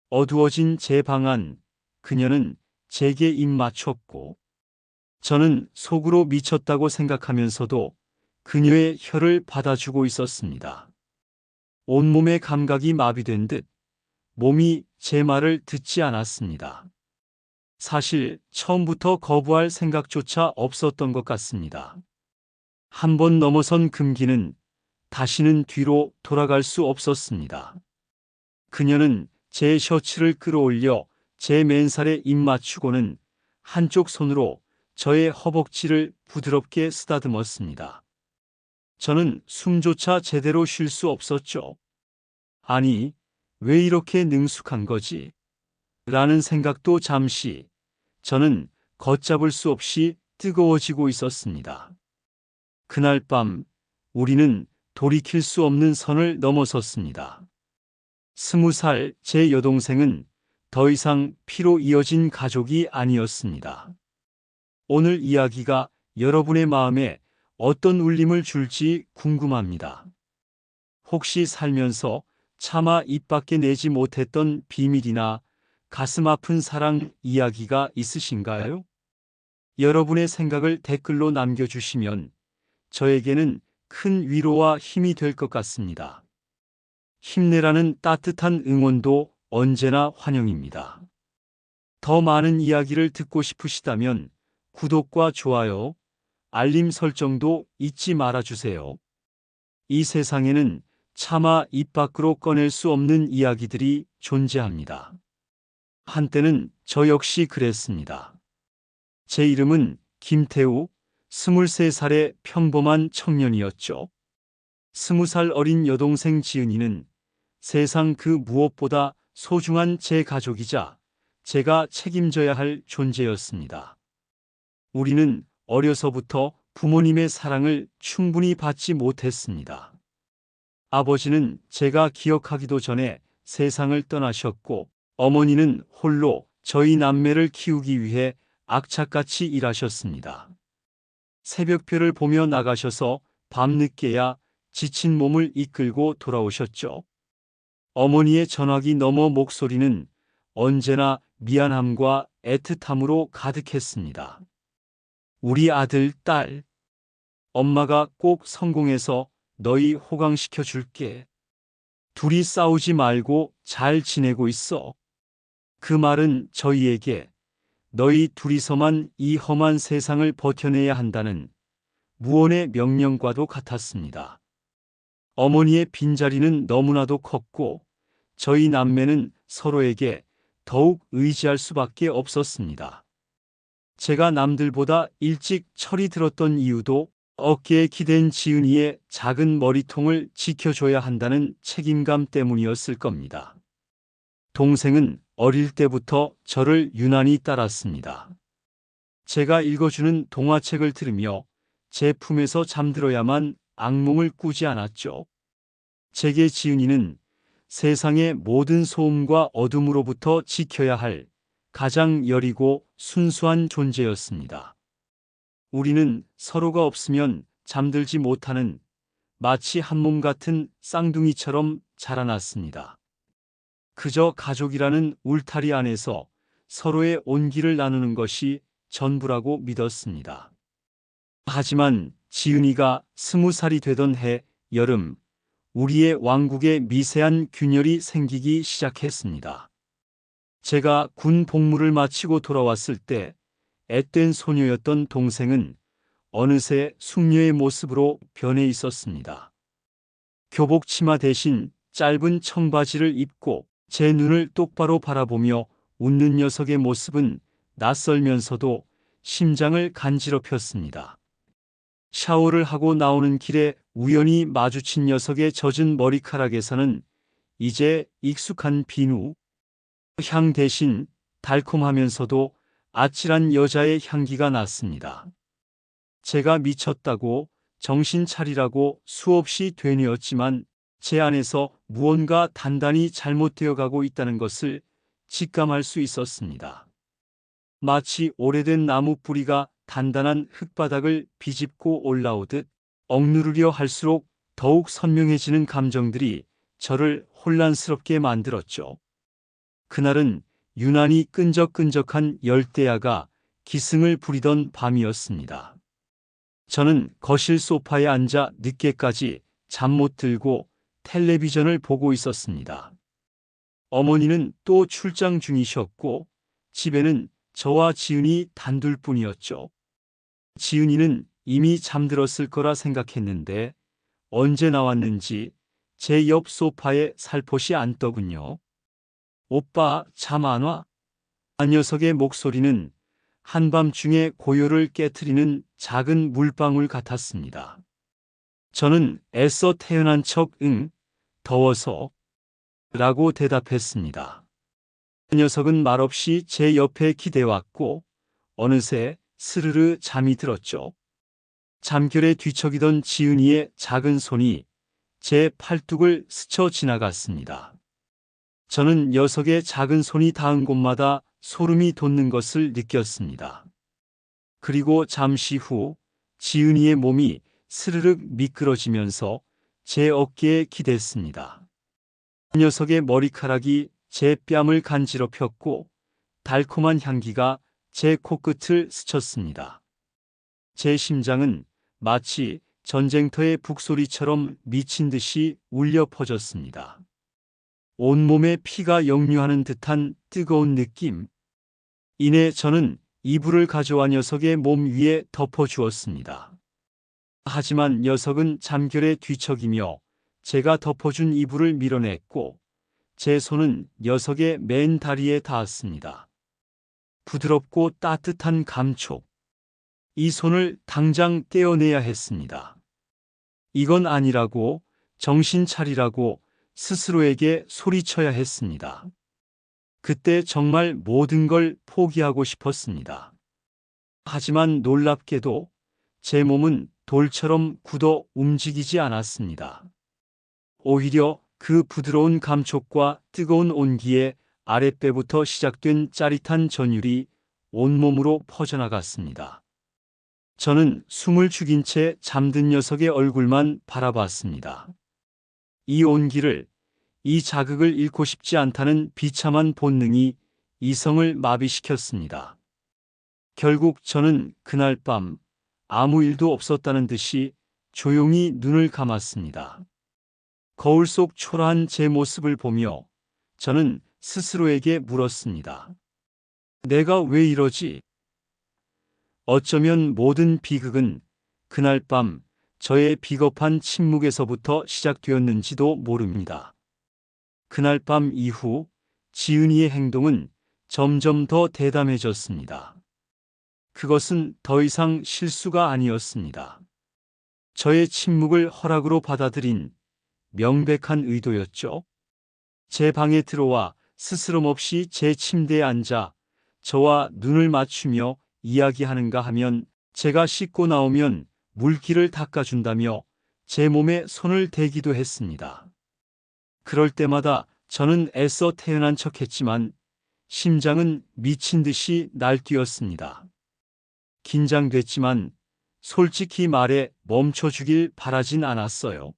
어두워진 제 방 안 그녀는 제게 입 맞췄고 저는 속으로 미쳤다고 생각하면서도 그녀의 혀를 받아주고 있었습니다. 온몸의 감각이 마비된 듯 몸이 제 말을 듣지 않았습니다. 사실 처음부터 거부할 생각조차 없었던 것 같습니다. 한 번 넘어선 금기는 다시는 뒤로 돌아갈 수 없었습니다. 그녀는 제 셔츠를 끌어올려 제 맨살에 입 맞추고는 한쪽 손으로 저의 허벅지를 부드럽게 쓰다듬었습니다. 저는 숨조차 제대로 쉴 수 없었죠. 아니, 왜 이렇게 능숙한 거지? 라는 생각도 잠시 저는 걷잡을 수 없이 뜨거워지고 있었습니다. 그날 밤 우리는 돌이킬 수 없는 선을 넘어섰습니다. 20살 제 여동생은 더 이상 피로 이어진 가족이 아니었습니다. 오늘 이야기가 여러분의 마음에 어떤 울림을 줄지 궁금합니다. 혹시 살면서 차마 입 밖에 내지 못했던 비밀이나 가슴 아픈 사랑 이야기가 있으신가요? 여러분의 생각을 댓글로 남겨주시면 저에게는 큰 위로와 힘이 될 것 같습니다. 힘내라는 따뜻한 응원도 언제나 환영입니다. 더 많은 이야기를 듣고 싶으시다면 구독과 좋아요, 알림 설정도 잊지 말아주세요. 이 세상에는 차마 입 밖으로 꺼낼 수 없는 이야기들이 존재합니다. 한때는 저 역시 그랬습니다. 제 이름은 김태우, 23살의 평범한 청년이었죠. 20살 어린 여동생 지은이는 세상 그 무엇보다 소중한 제 가족이자 제가 책임져야 할 존재였습니다. 우리는 어려서부터 부모님의 사랑을 충분히 받지 못했습니다. 아버지는 제가 기억하기도 전에 세상을 떠나셨고, 어머니는 홀로 저희 남매를 키우기 위해 악착같이 일하셨습니다. 새벽별을 보며 나가셔서 밤늦게야 지친 몸을 이끌고 돌아오셨죠. 어머니의 전화기 너머 목소리는 언제나 미안함과 애틋함으로 가득했습니다. 우리 아들, 딸, 엄마가 꼭 성공해서 너희 호강시켜 줄게. 둘이 싸우지 말고 잘 지내고 있어. 그 말은 저희에게 너희 둘이서만 이 험한 세상을 버텨내야 한다는 무언의 명령과도 같았습니다. 어머니의 빈자리는 너무나도 컸고 저희 남매는 서로에게 더욱 의지할 수밖에 없었습니다. 제가 남들보다 일찍 철이 들었던 이유도 어깨에 기댄 지은이의 작은 머리통을 지켜줘야 한다는 책임감 때문이었을 겁니다. 동생은 어릴 때부터 저를 유난히 따랐습니다. 제가 읽어주는 동화책을 들으며 제 품에서 잠들어야만 악몽을 꾸지 않았죠. 제게 지은이는 세상의 모든 소음과 어둠으로부터 지켜야 할 가장 여리고 순수한 존재였습니다. 우리는 서로가 없으면 잠들지 못하는 마치 한 몸 같은 쌍둥이처럼 자라났습니다. 그저 가족이라는 울타리 안에서 서로의 온기를 나누는 것이 전부라고 믿었습니다. 하지만 지은이가 20살이 되던 해 여름, 우리의 왕국에 미세한 균열이 생기기 시작했습니다. 제가 군 복무를 마치고 돌아왔을 때 앳된 소녀였던 동생은 어느새 숙녀의 모습으로 변해 있었습니다. 교복 치마 대신 짧은 청바지를 입고 제 눈을 똑바로 바라보며 웃는 녀석의 모습은 낯설면서도 심장을 간지럽혔습니다. 샤워를 하고 나오는 길에 우연히 마주친 녀석의 젖은 머리카락에서는 이제 익숙한 비누 향 대신 달콤하면서도 아찔한 여자의 향기가 났습니다. 제가 미쳤다고 정신 차리라고 수없이 되뇌었지만 제 안에서 무언가 단단히 잘못되어 가고 있다는 것을 직감할 수 있었습니다. 마치 오래된 나무 뿌리가 단단한 흙바닥을 비집고 올라오듯 억누르려 할수록 더욱 선명해지는 감정들이 저를 혼란스럽게 만들었죠. 그날은 유난히 끈적끈적한 열대야가 기승을 부리던 밤이었습니다. 저는 거실 소파에 앉아 늦게까지 잠 못 들고 텔레비전을 보고 있었습니다. 어머니는 또 출장 중이셨고 집에는 저와 지은이 단둘뿐이었죠. 지은이는 이미 잠들었을 거라 생각했는데 언제 나왔는지 제 옆 소파에 살포시 앉더군요. 오빠 잠 안 와? 아 녀석의 목소리는 한밤중에 고요를 깨트리는 작은 물방울 같았습니다. 저는 애써 태어난 척 응, 더워서 라고 대답했습니다. 그 녀석은 말없이 제 옆에 기대왔고 어느새 스르르 잠이 들었죠. 잠결에 뒤척이던 지은이의 작은 손이 제 팔뚝을 스쳐 지나갔습니다. 저는 녀석의 작은 손이 닿은 곳마다 소름이 돋는 것을 느꼈습니다. 그리고 잠시 후 지은이의 몸이 스르륵 미끄러지면서 제 어깨에 기댔습니다. 그 녀석의 머리카락이 제 뺨을 간지럽혔고 달콤한 향기가 제 코끝을 스쳤습니다. 제 심장은 마치 전쟁터의 북소리처럼 미친 듯이 울려 퍼졌습니다. 온몸에 피가 역류하는 듯한 뜨거운 느낌. 이내 저는 이불을 가져와 녀석의 몸 위에 덮어주었습니다. 하지만 녀석은 잠결에 뒤척이며 제가 덮어준 이불을 밀어냈고 제 손은 녀석의 맨 다리에 닿았습니다. 부드럽고 따뜻한 감촉. 이 손을 당장 떼어내야 했습니다. 이건 아니라고, 정신 차리라고 스스로에게 소리쳐야 했습니다. 그때 정말 모든 걸 포기하고 싶었습니다. 하지만 놀랍게도 제 몸은 돌처럼 굳어 움직이지 않았습니다. 오히려 그 부드러운 감촉과 뜨거운 온기에 아랫배부터 시작된 짜릿한 전율이 온몸으로 퍼져나갔습니다. 저는 숨을 죽인 채 잠든 녀석의 얼굴만 바라봤습니다. 이 온기를, 이 자극을 잃고 싶지 않다는 비참한 본능이 이성을 마비시켰습니다. 결국 저는 그날 밤 아무 일도 없었다는 듯이 조용히 눈을 감았습니다. 거울 속 초라한 제 모습을 보며 저는 스스로에게 물었습니다. 내가 왜 이러지? 어쩌면 모든 비극은 그날 밤 저의 비겁한 침묵에서부터 시작되었는지도 모릅니다. 그날 밤 이후 지은이의 행동은 점점 더 대담해졌습니다. 그것은 더 이상 실수가 아니었습니다. 저의 침묵을 허락으로 받아들인 명백한 의도였죠. 제 방에 들어와 스스럼없이 제 침대에 앉아 저와 눈을 맞추며 이야기하는가 하면 제가 씻고 나오면 물기를 닦아준다며 제 몸에 손을 대기도 했습니다. 그럴 때마다 저는 애써 태어난 척했지만 심장은 미친 듯이 날뛰었습니다. 긴장됐지만 솔직히 말해 멈춰주길 바라진 않았어요.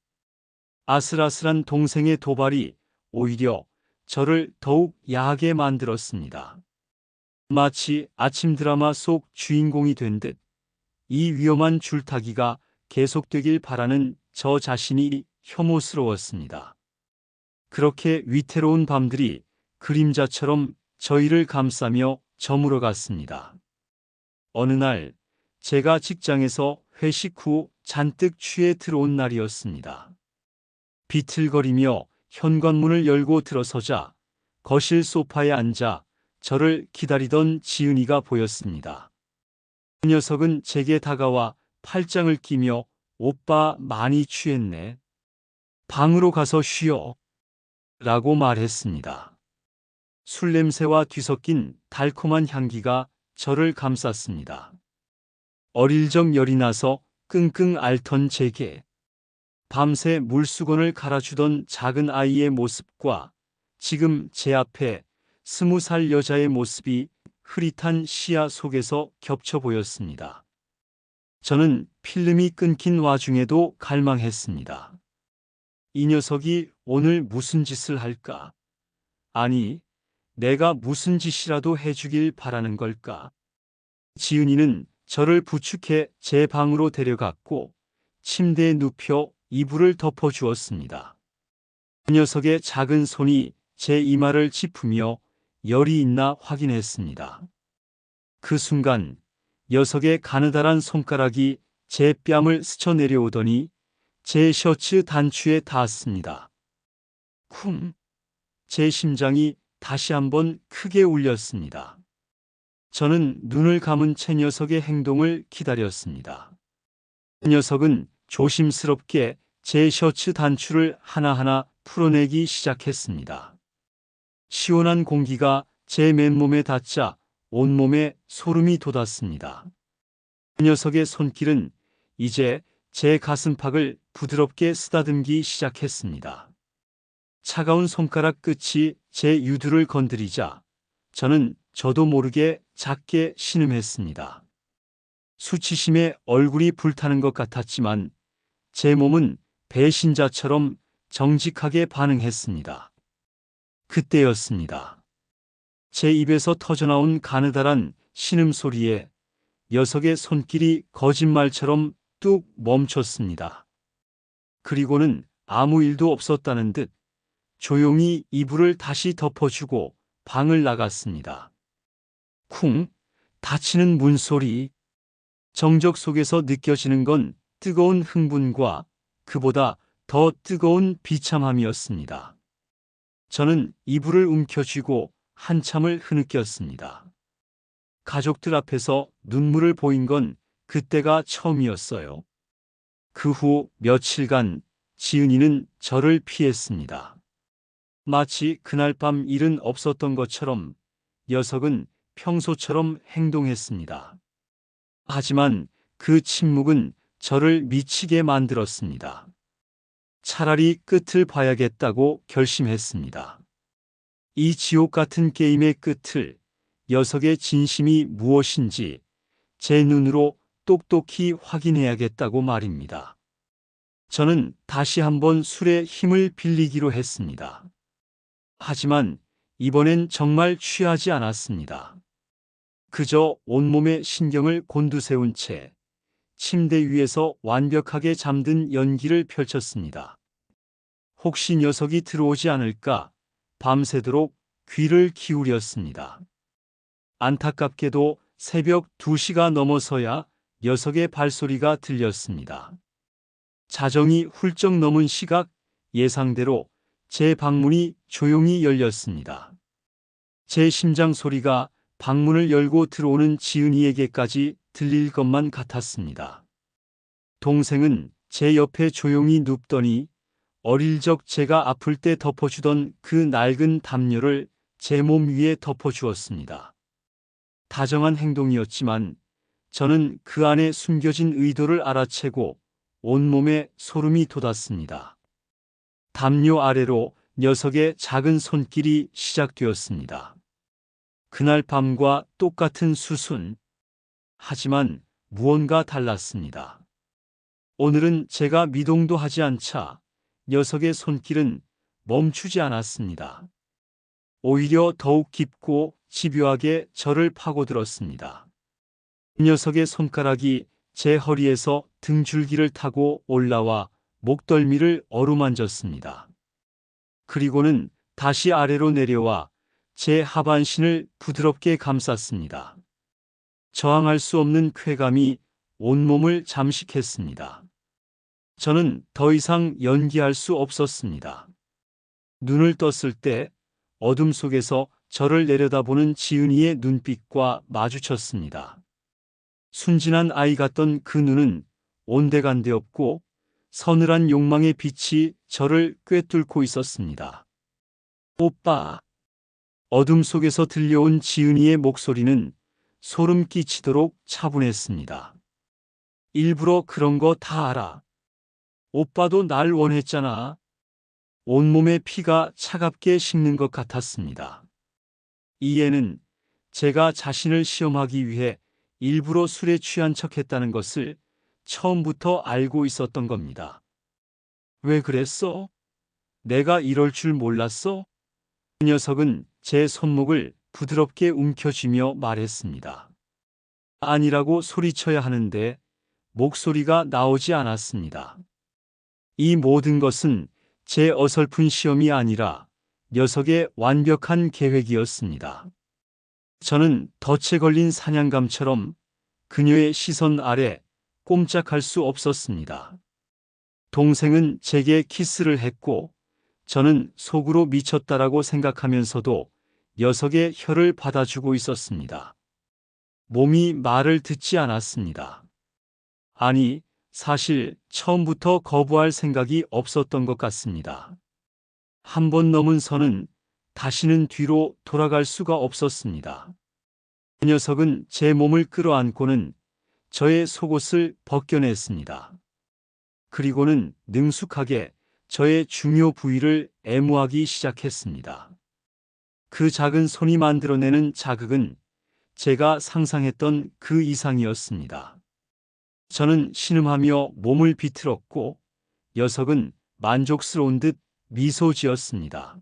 아슬아슬한 동생의 도발이 오히려 저를 더욱 야하게 만들었습니다. 마치 아침 드라마 속 주인공이 된 듯 이 위험한 줄타기가 계속되길 바라는 저 자신이 혐오스러웠습니다. 그렇게 위태로운 밤들이 그림자처럼 저희를 감싸며 저물어 갔습니다. 어느 날 제가 직장에서 회식 후 잔뜩 취해 들어온 날이었습니다. 비틀거리며 현관문을 열고 들어서자 거실 소파에 앉아 저를 기다리던 지은이가 보였습니다. 그 녀석은 제게 다가와 팔짱을 끼며 오빠 많이 취했네. 방으로 가서 쉬어. 라고 말했습니다. 술 냄새와 뒤섞인 달콤한 향기가 저를 감쌌습니다. 어릴 적 열이 나서 끙끙 앓던 제게 밤새 물수건을 갈아주던 작은 아이의 모습과 지금 제 앞에 20살 여자의 모습이 흐릿한 시야 속에서 겹쳐 보였습니다. 저는 필름이 끊긴 와중에도 갈망했습니다. 이 녀석이 오늘 무슨 짓을 할까? 아니, 내가 무슨 짓이라도 해주길 바라는 걸까? 지은이는 저를 부축해 제 방으로 데려갔고 침대에 눕혀 이불을 덮어주었습니다. 그 녀석의 작은 손이 제 이마를 짚으며 열이 있나 확인했습니다. 그 순간 녀석의 가느다란 손가락이 제 뺨을 스쳐 내려오더니 제 셔츠 단추에 닿았습니다. 쿵! 제 심장이 다시 한번 크게 울렸습니다. 저는 눈을 감은 채 녀석의 행동을 기다렸습니다. 그 녀석은 조심스럽게 제 셔츠 단추를 하나하나 풀어내기 시작했습니다. 시원한 공기가 제 맨몸에 닿자 온몸에 소름이 돋았습니다. 그 녀석의 손길은 이제 제 가슴팍을 부드럽게 쓰다듬기 시작했습니다. 차가운 손가락 끝이 제 유두를 건드리자 저는 저도 모르게 작게 신음했습니다. 수치심에 얼굴이 불타는 것 같았지만 제 몸은 배신자처럼 정직하게 반응했습니다. 그때였습니다. 제 입에서 터져나온 가느다란 신음소리에 녀석의 손길이 거짓말처럼 뚝 멈췄습니다. 그리고는 아무 일도 없었다는 듯 조용히 이불을 다시 덮어주고 방을 나갔습니다. 쿵! 닫히는 문소리. 정적 속에서 느껴지는 건 뜨거운 흥분과 그보다 더 뜨거운 비참함이었습니다. 저는 이불을 움켜쥐고 한참을 흐느꼈습니다. 가족들 앞에서 눈물을 보인 건 그때가 처음이었어요. 그 후 며칠간 지은이는 저를 피했습니다. 마치 그날 밤 일은 없었던 것처럼 녀석은 평소처럼 행동했습니다. 하지만 그 침묵은 저를 미치게 만들었습니다. 차라리 끝을 봐야겠다고 결심했습니다. 이 지옥 같은 게임의 끝을, 녀석의 진심이 무엇인지 제 눈으로 똑똑히 확인해야겠다고 말입니다. 저는 다시 한번 술의 힘을 빌리기로 했습니다. 하지만 이번엔 정말 취하지 않았습니다. 그저 온몸에 신경을 곤두세운 채 침대 위에서 완벽하게 잠든 연기를 펼쳤습니다. 혹시 녀석이 들어오지 않을까 밤새도록 귀를 기울였습니다. 안타깝게도 새벽 2시가 넘어서야 녀석의 발소리가 들렸습니다. 자정이 훌쩍 넘은 시각 예상대로 제 방문이 조용히 열렸습니다. 제 심장 소리가 방문을 열고 들어오는 지은이에게까지 들릴 것만 같았습니다. 동생은 제 옆에 조용히 눕더니 어릴 적 제가 아플 때 덮어주던 그 낡은 담요를 제 몸 위에 덮어주었습니다. 다정한 행동이었지만 저는 그 안에 숨겨진 의도를 알아채고 온몸에 소름이 돋았습니다. 담요 아래로 녀석의 작은 손길이 시작되었습니다. 그날 밤과 똑같은 수순. 하지만 무언가 달랐습니다. 오늘은 제가 미동도 하지 않자 녀석의 손길은 멈추지 않았습니다. 오히려 더욱 깊고 집요하게 저를 파고들었습니다. 녀석의 손가락이 제 허리에서 등줄기를 타고 올라와 목덜미를 어루만졌습니다. 그리고는 다시 아래로 내려와 제 하반신을 부드럽게 감쌌습니다. 저항할 수 없는 쾌감이 온몸을 잠식했습니다. 저는 더 이상 연기할 수 없었습니다. 눈을 떴을 때 어둠 속에서 저를 내려다보는 지은이의 눈빛과 마주쳤습니다. 순진한 아이 같던 그 눈은 온데간데 없고 서늘한 욕망의 빛이 저를 꿰뚫고 있었습니다. 오빠. 어둠 속에서 들려온 지은이의 목소리는 소름 끼치도록 차분했습니다. 일부러 그런 거 다 알아. 오빠도 날 원했잖아. 온몸에 피가 차갑게 식는 것 같았습니다. 이해는 제가 자신을 시험하기 위해 일부러 술에 취한 척했다는 것을 처음부터 알고 있었던 겁니다. 왜 그랬어? 내가 이럴 줄 몰랐어? 그 녀석은 제 손목을 부드럽게 움켜쥐며 말했습니다. 아니라고 소리쳐야 하는데 목소리가 나오지 않았습니다. 이 모든 것은 제 어설픈 시험이 아니라 녀석의 완벽한 계획이었습니다. 저는 덫에 걸린 사냥감처럼 그녀의 시선 아래 꼼짝할 수 없었습니다. 동생은 제게 키스를 했고 저는 속으로 미쳤다라고 생각하면서도 녀석의 혀를 받아주고 있었습니다. 몸이 말을 듣지 않았습니다. 아니, 사실 처음부터 거부할 생각이 없었던 것 같습니다. 한 번 넘은 선은 다시는 뒤로 돌아갈 수가 없었습니다. 그 녀석은 제 몸을 끌어안고는 저의 속옷을 벗겨냈습니다. 그리고는 능숙하게 저의 중요 부위를 애무하기 시작했습니다. 그 작은 손이 만들어내는 자극은 제가 상상했던 그 이상이었습니다. 저는 신음하며 몸을 비틀었고 녀석은 만족스러운 듯 미소 지었습니다.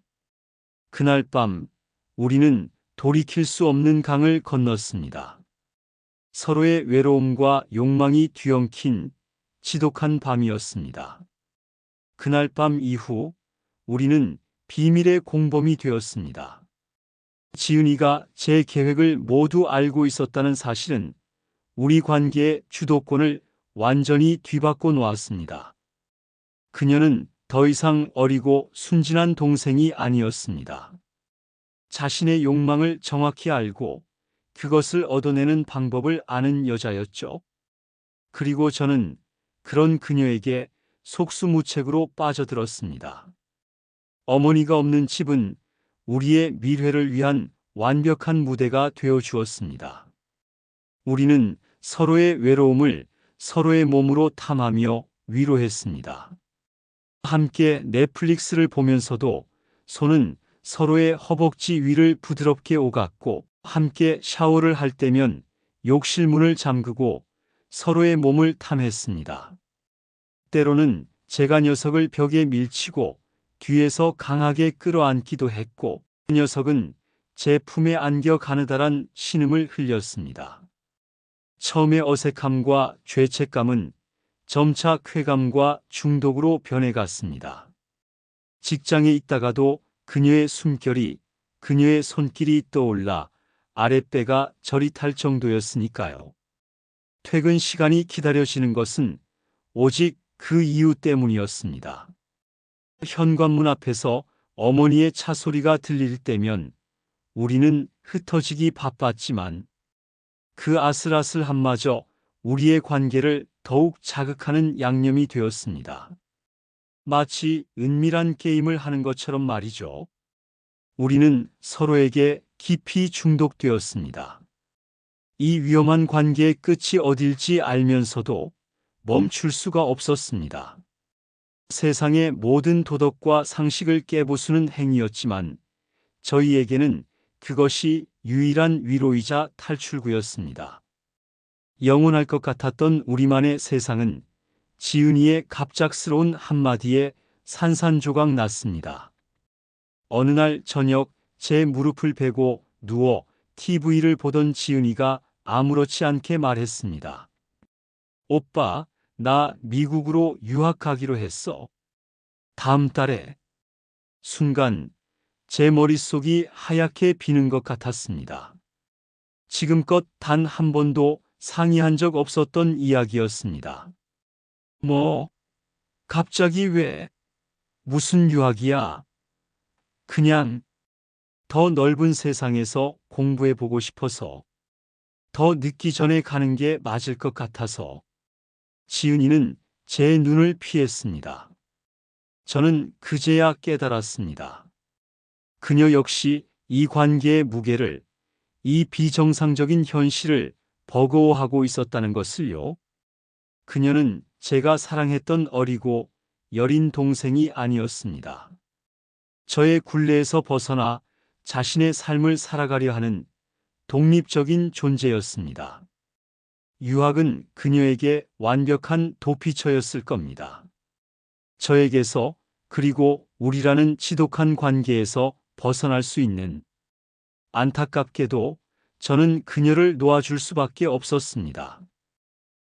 그날 밤 우리는 돌이킬 수 없는 강을 건넜습니다. 서로의 외로움과 욕망이 뒤엉킨 지독한 밤이었습니다. 그날 밤 이후 우리는 비밀의 공범이 되었습니다. 지은이가 제 계획을 모두 알고 있었다는 사실은 우리 관계의 주도권을 완전히 뒤바꿔 놓았습니다. 그녀는 더 이상 어리고 순진한 동생이 아니었습니다. 자신의 욕망을 정확히 알고 그것을 얻어내는 방법을 아는 여자였죠. 그리고 저는 그런 그녀에게 속수무책으로 빠져들었습니다. 어머니가 없는 집은 우리의 미래를 위한 완벽한 무대가 되어 주었습니다. 우리는 서로의 외로움을 서로의 몸으로 탐하며 위로했습니다. 함께 넷플릭스를 보면서도 손은 서로의 허벅지 위를 부드럽게 오갔고 함께 샤워를 할 때면 욕실 문을 잠그고 서로의 몸을 탐했습니다. 때로는 제가 녀석을 벽에 밀치고 뒤에서 강하게 끌어안기도 했고 그 녀석은 제 품에 안겨 가느다란 신음을 흘렸습니다. 처음의 어색함과 죄책감은 점차 쾌감과 중독으로 변해갔습니다. 직장에 있다가도 그녀의 숨결이, 그녀의 손길이 떠올라 아랫배가 저릿할 정도였으니까요. 퇴근 시간이 기다려지는 것은 오직 그 이유 때문이었습니다. 현관문 앞에서 어머니의 차 소리가 들릴 때면 우리는 흩어지기 바빴지만 그 아슬아슬함마저 우리의 관계를 더욱 자극하는 양념이 되었습니다. 마치 은밀한 게임을 하는 것처럼 말이죠. 우리는 서로에게 깊이 중독되었습니다. 이 위험한 관계의 끝이 어딜지 알면서도 멈출 수가 없었습니다. 세상의 모든 도덕과 상식을 깨부수는 행위였지만 저희에게는 그것이 유일한 위로이자 탈출구였습니다. 영원할 것 같았던 우리만의 세상은 지은이의 갑작스러운 한마디에 산산조각 났습니다. 어느 날 저녁 제 무릎을 베고 누워 TV를 보던 지은이가 아무렇지 않게 말했습니다. 오빠, 나 미국으로 유학가기로 했어. 다음 달에. 순간 제 머릿속이 하얗게 비는 것 같았습니다. 지금껏 단 한 번도 상의한 적 없었던 이야기였습니다. 뭐? 갑자기 왜? 무슨 유학이야? 그냥 더 넓은 세상에서 공부해보고 싶어서. 더 늦기 전에 가는 게 맞을 것 같아서. 지은이는 제 눈을 피했습니다. 저는 그제야 깨달았습니다. 그녀 역시 이 관계의 무게를, 이 비정상적인 현실을 버거워하고 있었다는 것을요. 그녀는 제가 사랑했던 어리고 여린 동생이 아니었습니다. 저의 굴레에서 벗어나 자신의 삶을 살아가려 하는 독립적인 존재였습니다. 유학은 그녀에게 완벽한 도피처였을 겁니다. 저에게서, 그리고 우리라는 지독한 관계에서 벗어날 수 있는 안타깝게도 저는 그녀를 놓아줄 수밖에 없었습니다.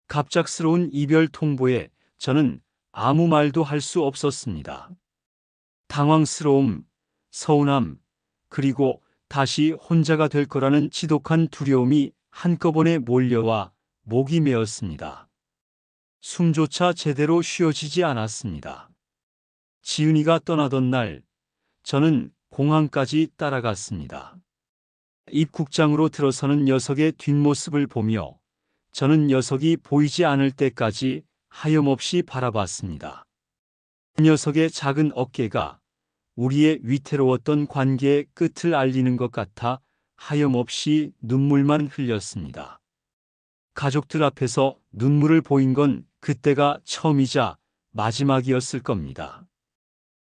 갑작스러운 이별 통보에 저는 아무 말도 할 수 없었습니다. 당황스러움, 서운함, 그리고 다시 혼자가 될 거라는 지독한 두려움이 한꺼번에 몰려와 목이 메었습니다. 숨조차 제대로 쉬어지지 않았습니다. 지은이가 떠나던 날, 저는 공항까지 따라갔습니다. 입국장으로 들어서는 녀석의 뒷모습을 보며 저는 녀석이 보이지 않을 때까지 하염없이 바라봤습니다. 그 녀석의 작은 어깨가 우리의 위태로웠던 관계의 끝을 알리는 것 같아 하염없이 눈물만 흘렸습니다. 가족들 앞에서 눈물을 보인 건 그때가 처음이자 마지막이었을 겁니다.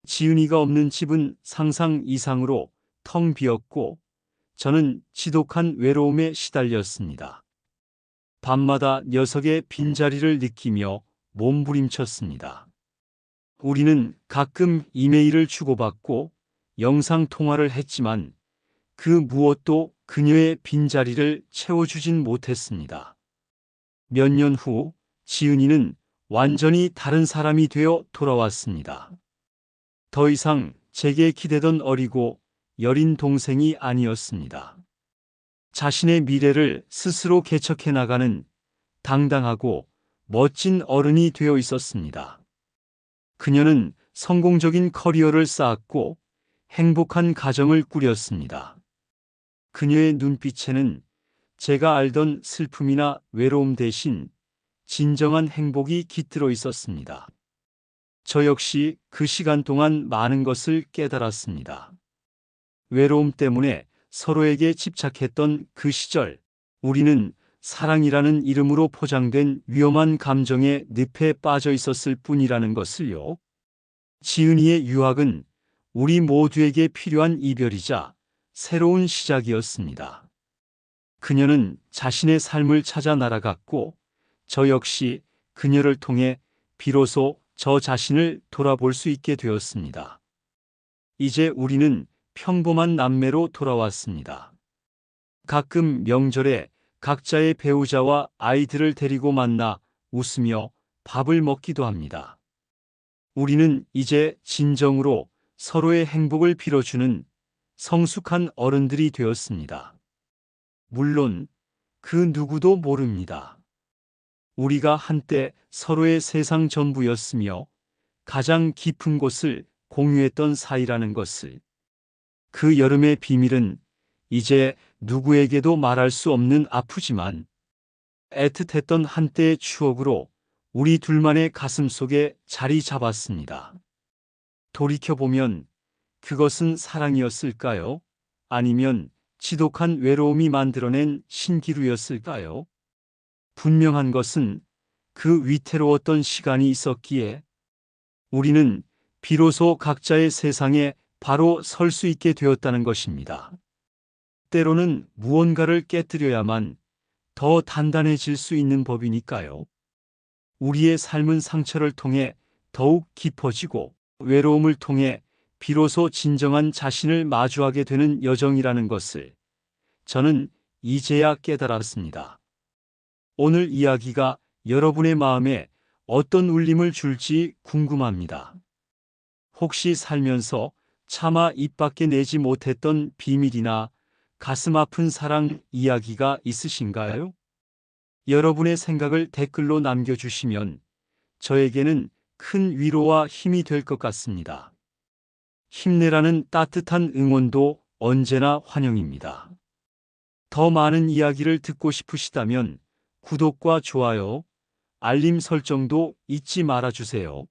지은이가 없는 집은 상상 이상으로 텅 비었고 저는 지독한 외로움에 시달렸습니다. 밤마다 녀석의 빈자리를 느끼며 몸부림쳤습니다. 우리는 가끔 이메일을 주고받고 영상통화를 했지만 그 무엇도 그녀의 빈자리를 채워주진 못했습니다. 몇 년 후 지은이는 완전히 다른 사람이 되어 돌아왔습니다. 더 이상 제게 기대던 어리고 여린 동생이 아니었습니다. 자신의 미래를 스스로 개척해 나가는 당당하고 멋진 어른이 되어 있었습니다. 그녀는 성공적인 커리어를 쌓았고 행복한 가정을 꾸렸습니다. 그녀의 눈빛에는 제가 알던 슬픔이나 외로움 대신 진정한 행복이 깃들어 있었습니다. 저 역시 그 시간 동안 많은 것을 깨달았습니다. 외로움 때문에 서로에게 집착했던 그 시절, 우리는 사랑이라는 이름으로 포장된 위험한 감정의 늪에 빠져 있었을 뿐이라는 것을요. 지은이의 유학은 우리 모두에게 필요한 이별이자 새로운 시작이었습니다. 그녀는 자신의 삶을 찾아 날아갔고, 저 역시 그녀를 통해 비로소 저 자신을 돌아볼 수 있게 되었습니다. 이제 우리는 평범한 남매로 돌아왔습니다. 가끔 명절에 각자의 배우자와 아이들을 데리고 만나 웃으며 밥을 먹기도 합니다. 우리는 이제 진정으로 서로의 행복을 빌어주는 성숙한 어른들이 되었습니다. 물론 그 누구도 모릅니다. 우리가 한때 서로의 세상 전부였으며 가장 깊은 곳을 공유했던 사이라는 것을. 그 여름의 비밀은 이제 누구에게도 말할 수 없는 아프지만 애틋했던 한때의 추억으로 우리 둘만의 가슴 속에 자리 잡았습니다. 돌이켜보면 그것은 사랑이었을까요? 아니면 지독한 외로움이 만들어낸 신기루였을까요? 분명한 것은 그 위태로웠던 시간이 있었기에 우리는 비로소 각자의 세상에 바로 설 수 있게 되었다는 것입니다. 때로는 무언가를 깨뜨려야만 더 단단해질 수 있는 법이니까요. 우리의 삶은 상처를 통해 더욱 깊어지고 외로움을 통해 비로소 진정한 자신을 마주하게 되는 여정이라는 것을 저는 이제야 깨달았습니다. 오늘 이야기가 여러분의 마음에 어떤 울림을 줄지 궁금합니다. 혹시 살면서 차마 입 밖에 내지 못했던 비밀이나 가슴 아픈 사랑 이야기가 있으신가요? 여러분의 생각을 댓글로 남겨주시면 저에게는 큰 위로와 힘이 될 것 같습니다. 힘내라는 따뜻한 응원도 언제나 환영입니다. 더 많은 이야기를 듣고 싶으시다면 구독과 좋아요, 알림 설정도 잊지 말아주세요.